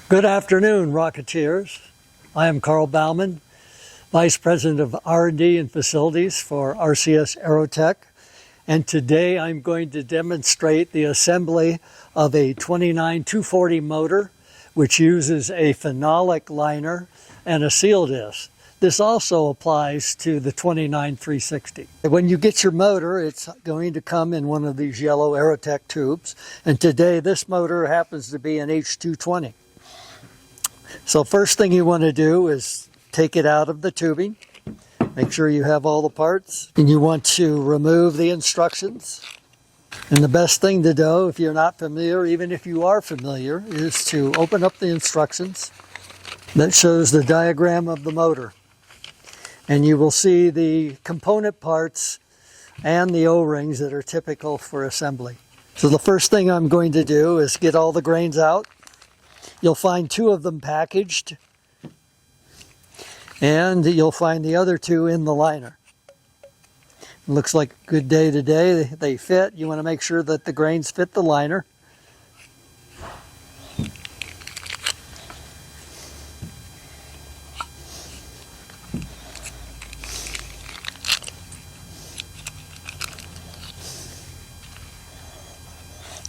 Good afternoon, Rocketeers. I am Carl Baumann, Vice President of R&D and Facilities for RCS AeroTech, and today I'm going to demonstrate the assembly of a 29-240 motor, which uses a phenolic liner and a seal disc. This also applies to the 29-360. When you get your motor, it's going to come in one of these yellow AeroTech tubes, and today this motor happens to be an H220. So first thing you want to do is take it out of the tubing. Make sure you have all the parts. And you want to remove the instructions. And the best thing to do, if you're not familiar, even if you are familiar, is to open up the instructions. That shows the diagram of the motor. And you will see the component parts and the O-rings that are typical for assembly. So the first thing I'm going to do is get all the grains out. You'll find two of them packaged, and you'll find the other two in the liner. It looks like a good day today. They fit. You want to make sure that the grains fit the liner.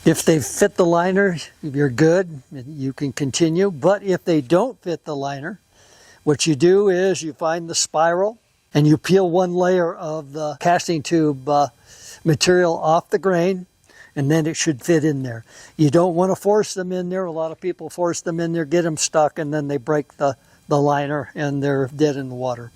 If they fit the liner, you're good. You can continue. But if they don't fit the liner, what you do is you find the spiral and you peel one layer of the casting tube material off the grain, and then it should fit in there. You don't want to force them in there. A lot of people force them in there, get them stuck, and then they break the liner and they're dead in the water.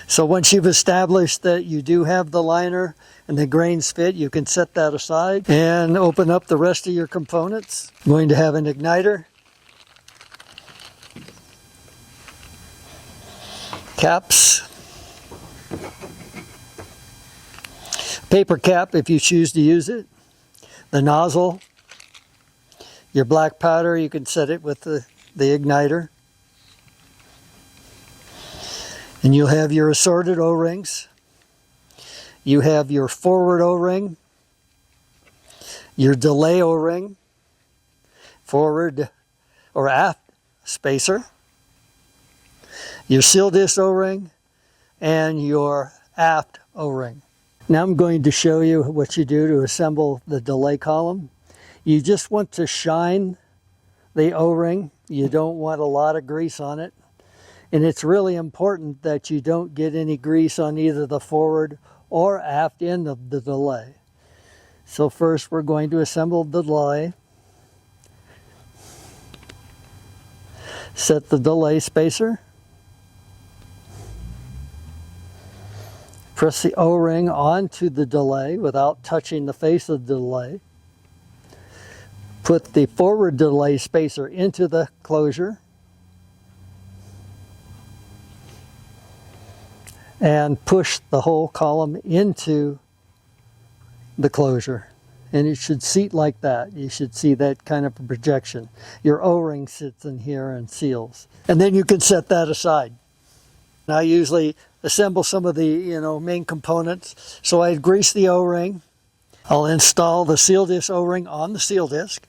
So once you've established that you do have the liner and the grains fit, you can set that aside and open up the rest of your components. I'm going to have an igniter, caps, paper cap if you choose to use it, the nozzle, your black powder, you can set it with the igniter. And you'll have your assorted O-rings. You have your forward O-ring, your delay O-ring, forward or aft spacer, your seal disc O-ring, and your aft O-ring. Now I'm going to show you what you do to assemble the delay column. You just want to shine the O-ring. You don't want a lot of grease on it. And it's really important that you don't get any grease on either the forward or aft end of the delay. So first we're going to assemble the delay. Set the delay spacer. Press the O-ring onto the delay without touching the face of the delay. Put the forward delay spacer into the closure. And push the whole column into the closure. And it should seat like that. You should see that kind of projection. Your O-ring sits in here and seals. And then you can set that aside. I usually assemble some of the main components. So I grease the O-ring. I'll install the seal disc O-ring on the seal disc.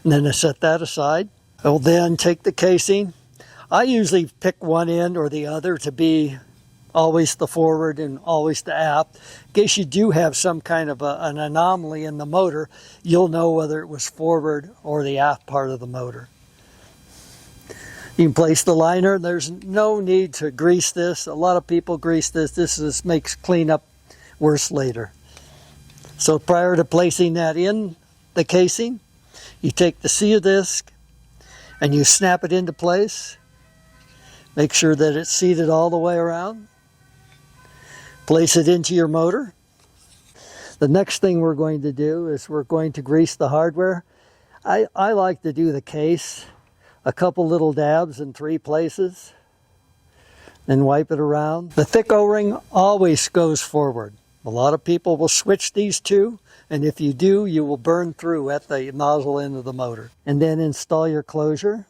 And then I set that aside. I'll then take the casing. I usually pick one end or the other to be always the forward and always the aft. In case you do have some kind of an anomaly in the motor, you'll know whether it was forward or the aft part of the motor. You can place the liner. There's no need to grease this. A lot of people grease this. This makes cleanup worse later. So prior to placing that in the casing, you take the seal disc and you snap it into place. Make sure that it's seated all the way around. Place it into your motor. The next thing we're going to do is we're going to grease the hardware. I like to do the case, a couple little dabs in 3 places, then wipe it around. The thick O-ring always goes forward. A lot of people will switch these two, and if you do, you will burn through at the nozzle end of the motor. And then install your closure.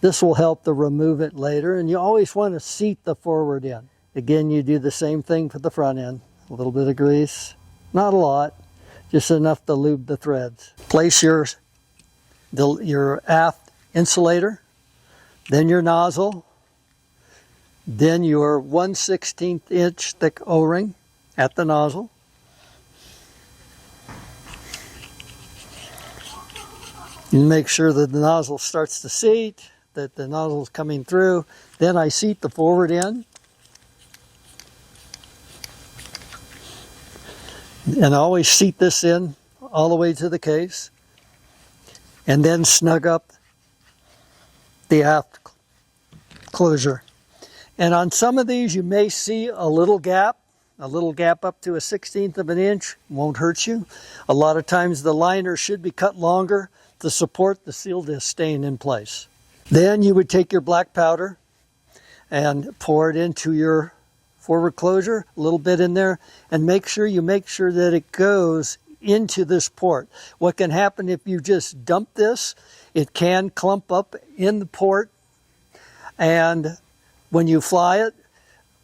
This will help to remove it later, and you always want to seat the forward end. Again, you do the same thing for the front end. A little bit of grease, not a lot, just enough to lube the threads. Place your your aft insulator, then your nozzle, then your 1/16 inch thick O-ring at the nozzle. You make sure that the nozzle starts to seat, that the nozzle is coming through. Then I seat the forward end. And I always seat this in all the way to the case. And then snug up the aft closure. And on some of these you may see a little gap up to 1/16 of an inch. Won't hurt you. A lot of times the liner should be cut longer to support the seal disc staying in place. Then you would take your black powder and pour it into your forward closure, a little bit in there, and make sure that it goes into this port. What can happen if you just dump this, it can clump up in the port, and when you fly it,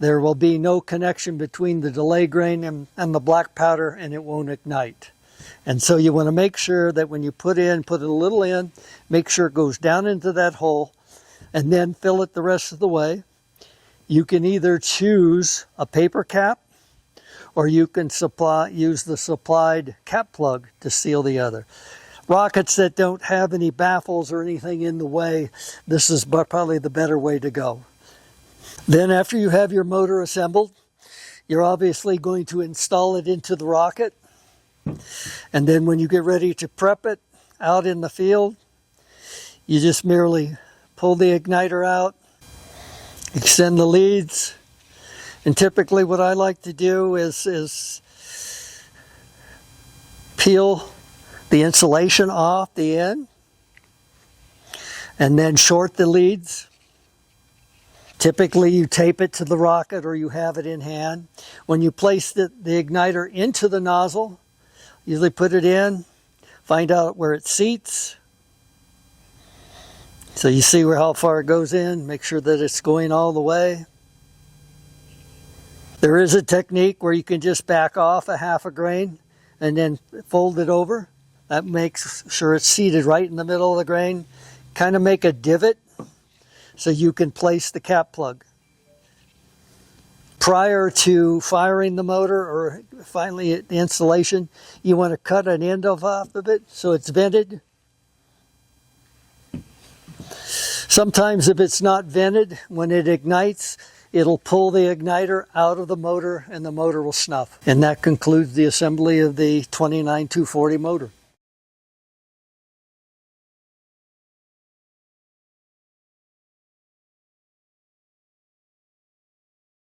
there will be no connection between the delay grain and the black powder, and it won't ignite. And so you want to make sure that when you put it a little in, make sure it goes down into that hole, and then fill it the rest of the way. You can either choose a paper cap, or you can use the supplied cap plug to seal the other. Rockets that don't have any baffles or anything in the way, this is probably the better way to go. Then after you have your motor assembled, you're obviously going to install it into the rocket. And then when you get ready to prep it out in the field, you just merely pull the igniter out, extend the leads, and typically what I like to do is peel the insulation off the end and then short the leads. Typically you tape it to the rocket or you have it in hand. When you place the igniter into the nozzle, usually put it in, find out where it seats. So you see how far it goes in, make sure that it's going all the way. There is a technique where you can just back off a half a grain and then fold it over. That makes sure it's seated right in the middle of the grain. Kind of make a divot so you can place the cap plug. Prior to firing the motor or finally at the installation, you want to cut an end off of it so it's vented. Sometimes if it's not vented, when it ignites, it'll pull the igniter out of the motor and the motor will snuff. And that concludes the assembly of the 29-240 motor.